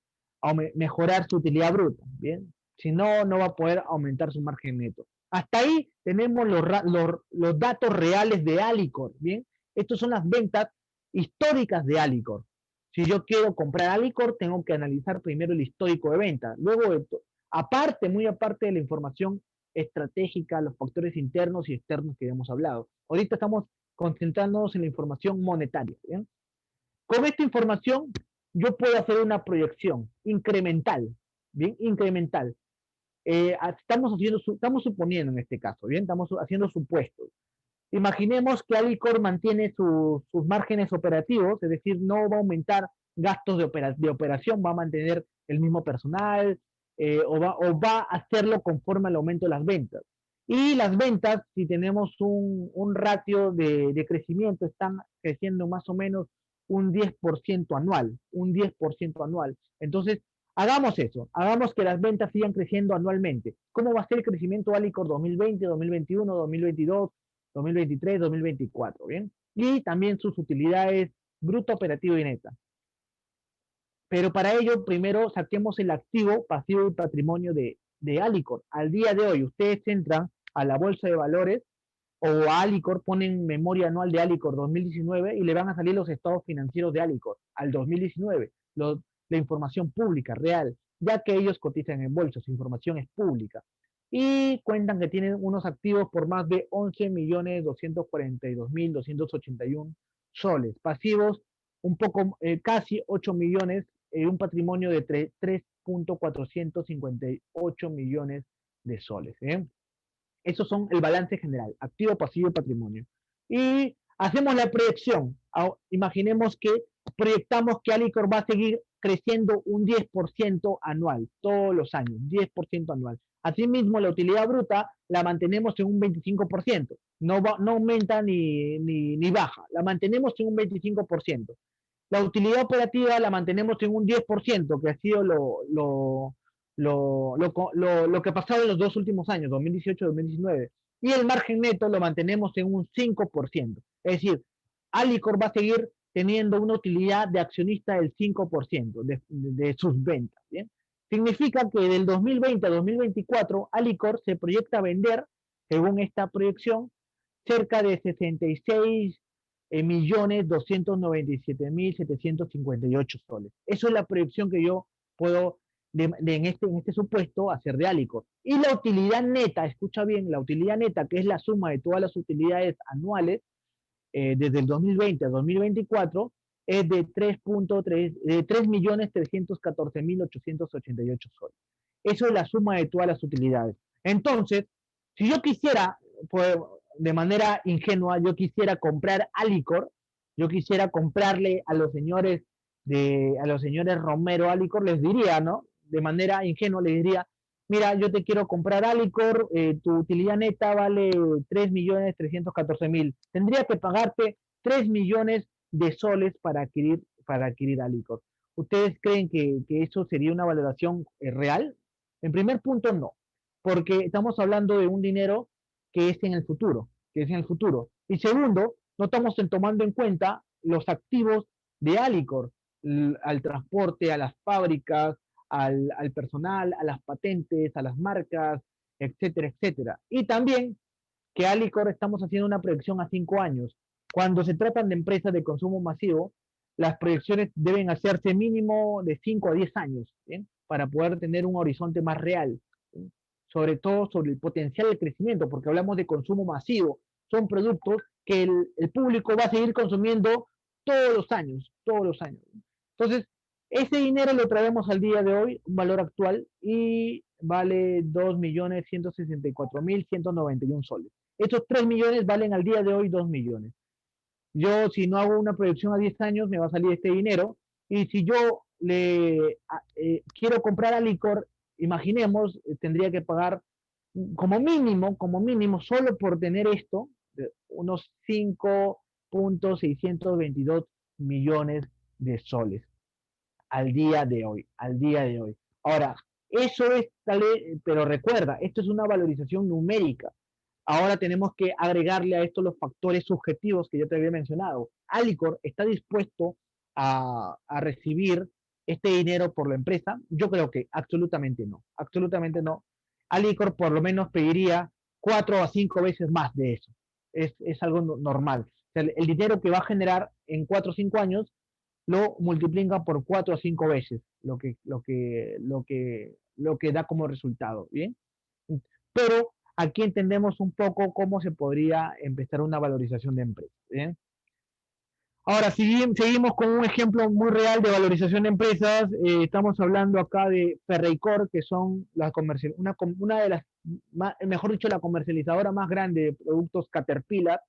mejorar su utilidad bruta, ¿bien? Si no, no va a poder aumentar su margen neto. Hasta ahí tenemos los datos reales de Alicor, ¿bien? Estas son las ventas históricas de Alicor. Si yo quiero comprar Alicor, tengo que analizar primero el histórico de venta. Luego, aparte, muy aparte de la información estratégica, los factores internos y externos que hemos hablado. Ahorita estamos concentrándonos en la información monetaria. ¿Bien? Con esta información, yo puedo hacer una proyección incremental, ¿bien? Incremental. Estamos suponiendo en este caso, ¿bien? Estamos haciendo supuestos. Imaginemos que Alicor mantiene sus márgenes operativos, es decir, no va a aumentar gastos de operación, va a mantener el mismo personal o va a hacerlo conforme al aumento de las ventas. Y las ventas, si tenemos un ratio de crecimiento, están creciendo más o menos un 10% anual, un 10% anual. Entonces, hagamos eso, hagamos que las ventas sigan creciendo anualmente. ¿Cómo va a ser el crecimiento Alicor 2020, 2021, 2022? 2023, 2024, ¿bien? Y también sus utilidades bruto, operativo y neta. Pero para ello, primero saquemos el activo, pasivo y patrimonio de Alicor. Al día de hoy, ustedes entran a la bolsa de valores o a Alicor, ponen memoria anual de Alicor 2019 y le van a salir los estados financieros de Alicor al 2019, la información pública, real, ya que ellos cotizan en bolsa, su información es pública. y cuentan que tienen unos activos por más de 11.242.281 soles, pasivos un poco, casi 8 millones, un patrimonio de 3.458 millones de soles. Esos son el balance general, activo, pasivo y patrimonio. Y hacemos la proyección. Imaginemos que proyectamos que Alicor va a seguir creciendo un 10% anual, todos los años, 10% anual. Asimismo, la utilidad bruta la mantenemos en un 25%. No aumenta ni baja, la mantenemos en un 25%. La utilidad operativa la mantenemos en un 10%, que ha sido lo que ha pasado en los dos últimos años, 2018-2019. Y el margen neto lo mantenemos en un 5%. Es decir, Alicor va a seguir teniendo una utilidad de accionista del 5% de sus ventas. ¿Bien? Significa que del 2020 a 2024, Alicor se proyecta vender, según esta proyección, cerca de 66.297.758 soles. Eso es la proyección que yo puedo, en este supuesto, hacer de Alicor. Y la utilidad neta, escucha bien, la utilidad neta, que es la suma de todas las utilidades anuales, desde el 2020 a 2024, es de 3.314.888 soles. Eso es la suma de todas las utilidades. Entonces, si yo quisiera, pues, de manera ingenua, yo quisiera comprar Alicor, yo quisiera comprarle a los señores Romero Alicor, les diría, ¿no? De manera ingenua les diría, mira, yo te quiero comprar Alicor, tu utilidad neta vale 3.314.000. Tendría que pagarte 3 millones de soles para adquirir Alicor. ¿Ustedes creen que eso sería una valoración real? En primer punto, no, porque estamos hablando de un dinero que es en el futuro, que es en el futuro. Y segundo, no estamos tomando en cuenta los activos de Alicor, al transporte, a las fábricas, al personal, a las patentes, a las marcas, etcétera, etcétera. Y también que Alicor estamos haciendo una proyección a 5 años. Cuando se tratan de empresas de consumo masivo, las proyecciones deben hacerse mínimo de 5 a 10 años, ¿bien? Para poder tener un horizonte más real, ¿sí? Sobre todo sobre el potencial de crecimiento, porque hablamos de consumo masivo. Son productos que el público va a seguir consumiendo todos los años, todos los años. Entonces, ese dinero lo traemos al día de hoy, un valor actual, y vale 2.164.191 soles. Estos 3 millones valen al día de hoy 2 millones. Yo, si no hago una proyección a 10 años, me va a salir este dinero. Y si yo quiero comprar a Licor, imaginemos, tendría que pagar como mínimo, solo por tener esto, unos 5.622 millones de soles al día de hoy. Ahora, eso es, pero recuerda, esto es una valorización numérica. Ahora tenemos que agregarle a esto los factores subjetivos que yo te había mencionado. Alicor está dispuesto a recibir este dinero por la empresa. Yo creo que absolutamente no, absolutamente no. Alicor por lo menos pediría 4 a 5 veces más de eso. Es algo normal. O sea, el dinero que va a generar en 4 o 5 años lo multiplican por 4 a 5 veces lo que da como resultado, ¿bien? Pero aquí entendemos un poco cómo se podría empezar una valorización de empresas, ¿bien? Ahora, si bien seguimos con un ejemplo muy real de valorización de empresas, estamos hablando acá de Ferreicor, que son una de las, mejor dicho, la comercializadora más grande de productos Caterpillar.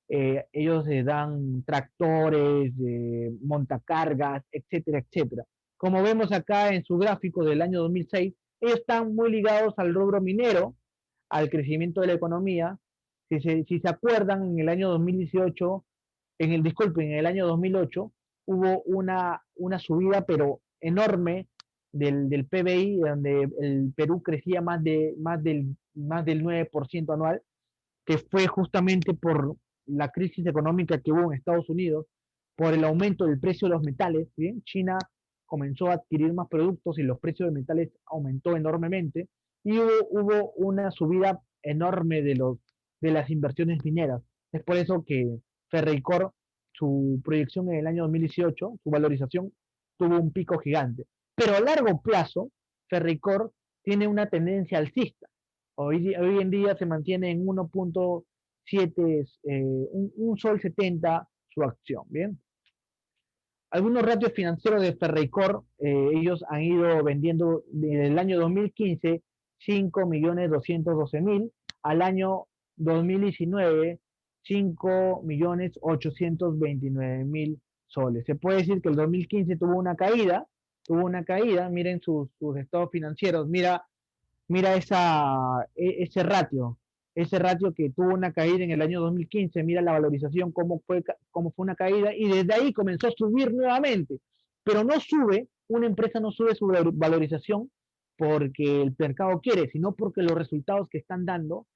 Ellos dan tractores, montacargas, etcétera, etcétera. Como vemos acá en su gráfico del año 2006, ellos están muy ligados al rubro minero, al crecimiento de la economía. Si se acuerdan, en el año 2018, disculpen, en el año 2008, hubo una subida, pero enorme, del PBI, donde el Perú crecía más del 9% anual, que fue justamente por la crisis económica que hubo en Estados Unidos, por el aumento del precio de los metales. ¿Bien? China comenzó a adquirir más productos y los precios de metales aumentó enormemente y hubo una subida enorme de las inversiones mineras. Es por eso que Ferreicor, su proyección en el año 2018, su valorización, tuvo un pico gigante. Pero a largo plazo, Ferreicor tiene una tendencia alcista. Hoy en día se mantiene en 1.7, un sol 70 su acción, ¿bien? Algunos ratios financieros de Ferreycorp, ellos han ido vendiendo desde el año 2015 5.212.000, al año 2019 5.829.000 soles. Se puede decir que el 2015 tuvo una caída, miren sus estados financieros, mira ese ratio que tuvo una caída en el año 2015, mira la valorización, cómo fue una caída, y desde ahí comenzó a subir nuevamente, pero no sube, una empresa no sube su valorización porque el mercado quiere, sino porque los resultados que están dando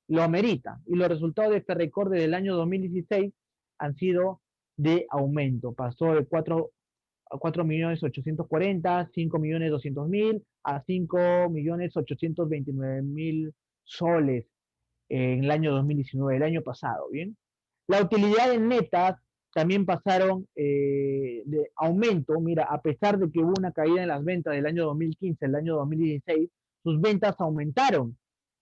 lo ameritan, y los resultados de Ferreycorp desde el año 2016 han sido de aumento, pasó de 4.840.000, 5.200.000 a 5.829.000 soles en el año 2019, el año pasado, ¿bien? La utilidad en netas también pasaron de aumento, mira, a pesar de que hubo una caída en las ventas del año 2015, el año 2016, sus ventas aumentaron.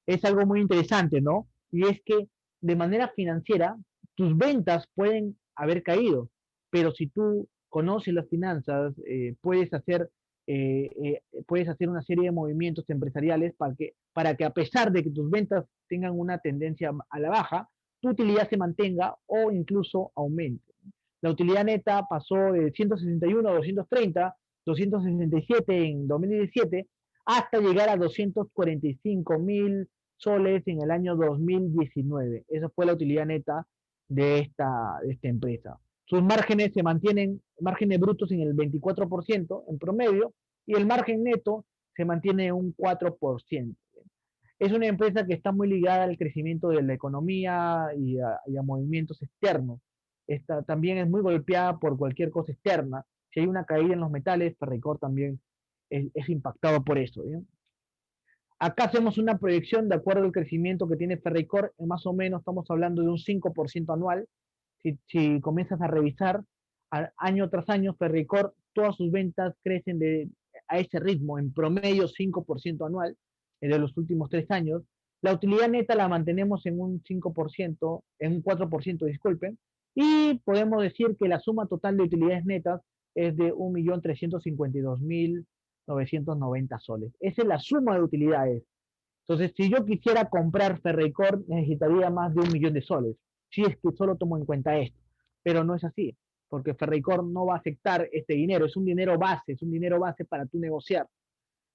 Es algo muy interesante, ¿no? Y es que de manera financiera, tus ventas pueden haber caído, pero si tú conoces las finanzas, puedes hacer una serie de movimientos empresariales para que a pesar de que tus ventas tengan una tendencia a la baja, tu utilidad se mantenga o incluso aumente. La utilidad neta pasó de 161 a 230, 267 en 2017, hasta llegar a 245.000 soles en el año 2019. Esa fue la utilidad neta de esta empresa. Sus márgenes se mantienen, márgenes brutos en el 24% en promedio, y el margen neto se mantiene en un 4%. Es una empresa que está muy ligada al crecimiento de la economía y a movimientos externos. Esta también es muy golpeada por cualquier cosa externa. Si hay una caída en los metales, Ferreycorp también es impactado por eso, ¿bien? Acá hacemos una proyección de acuerdo al crecimiento que tiene Ferreycorp, más o menos estamos hablando de un 5% anual. Si comienzas a revisar año tras año, Ferreycorp, todas sus ventas crecen a ese ritmo, en promedio 5% anual, de los últimos 3 años. La utilidad neta la mantenemos en un 5%, en un 4%, disculpen, y podemos decir que la suma total de utilidades netas es de 1.352.990 soles. Esa es la suma de utilidades. Entonces, si yo quisiera comprar Ferreycorp, necesitaría más de 1 millón de soles, si es que solo tomo en cuenta esto. Pero no es así, porque Ferreycorp no va a aceptar este dinero, es un dinero base para tú negociar.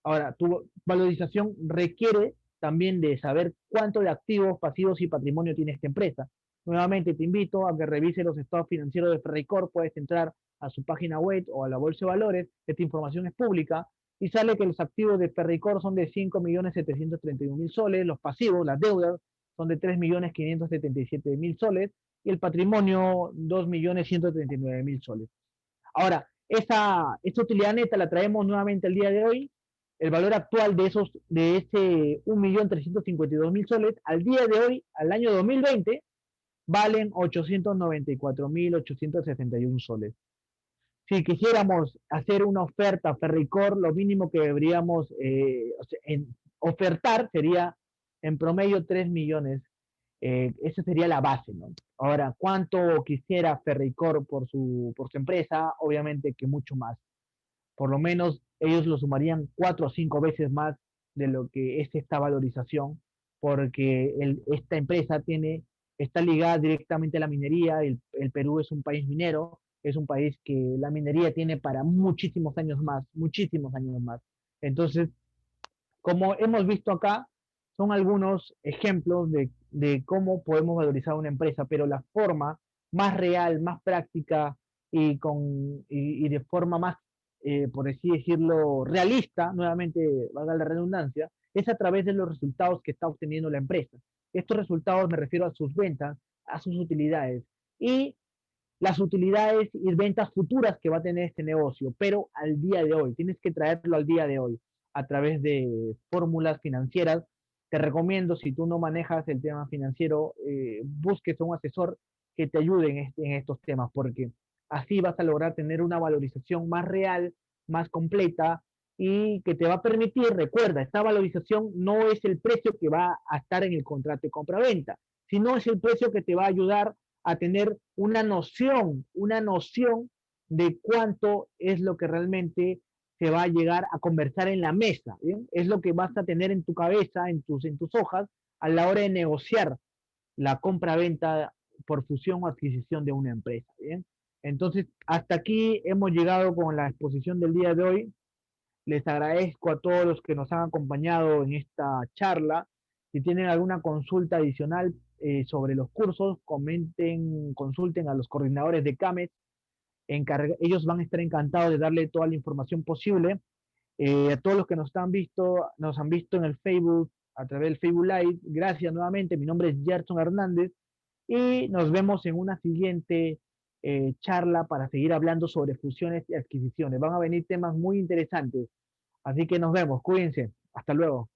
Ahora, tu valorización requiere también de saber cuánto de activos, pasivos y patrimonio tiene esta empresa. Nuevamente te invito a que revise los estados financieros de Ferreycorp. Puedes entrar a su página web o a la bolsa de valores. Esta información es pública y sale que los activos de Ferreycorp son de 5.731.000 soles, los pasivos, las deudas, son de 3.577.000 soles y el patrimonio 2.139.000 soles. Ahora, esta utilidad neta la traemos nuevamente al día de hoy. El valor actual de ese 1.352.000 soles, al día de hoy, al año 2020, valen 894.861 soles. Si quisiéramos hacer una oferta a Ferreycorp, lo mínimo que deberíamos ofertar sería en promedio 3 millones. Esa sería la base, ¿no? Ahora, ¿cuánto quisiera Ferreycorp por su empresa? Obviamente que mucho más. Por lo menos ellos lo sumarían 4 o 5 veces más de lo que es esta valorización, porque esta empresa está ligada directamente a la minería. El Perú es un país minero, es un país que la minería tiene para muchísimos años más, muchísimos años más. Entonces, como hemos visto acá, son algunos ejemplos de cómo podemos valorizar una empresa, pero la forma más real, más práctica y de forma más, por así decirlo, realista, nuevamente valga la redundancia, es a través de los resultados que está obteniendo la empresa. Estos resultados me refiero a sus ventas, a sus utilidades y las utilidades y ventas futuras que va a tener este negocio, pero al día de hoy, tienes que traerlo al día de hoy a través de fórmulas financieras. Te recomiendo, si tú no manejas el tema financiero, busques a un asesor que te ayude en estos temas, porque así vas a lograr tener una valorización más real, más completa y que te va a permitir, recuerda, esta valorización no es el precio que va a estar en el contrato de compra-venta, sino es el precio que te va a ayudar a tener una noción de cuánto es lo que realmente se va a llegar a conversar en la mesa, ¿bien? Es lo que vas a tener en tu cabeza, en tus hojas, a la hora de negociar la compra-venta por fusión o adquisición de una empresa, ¿bien? Entonces, hasta aquí hemos llegado con la exposición del día de hoy. Les agradezco a todos los que nos han acompañado en esta charla. Si tienen alguna consulta adicional sobre los cursos, comenten, consulten a los coordinadores de CAMES. Ellos van a estar encantados de darle toda la información posible. A todos los que nos han visto en el Facebook, a través del Facebook Live, gracias nuevamente. Mi nombre es Gerson Hernández y nos vemos en una siguiente charla para seguir hablando sobre fusiones y adquisiciones. Van a venir temas muy interesantes. Así que nos vemos, cuídense. Hasta luego.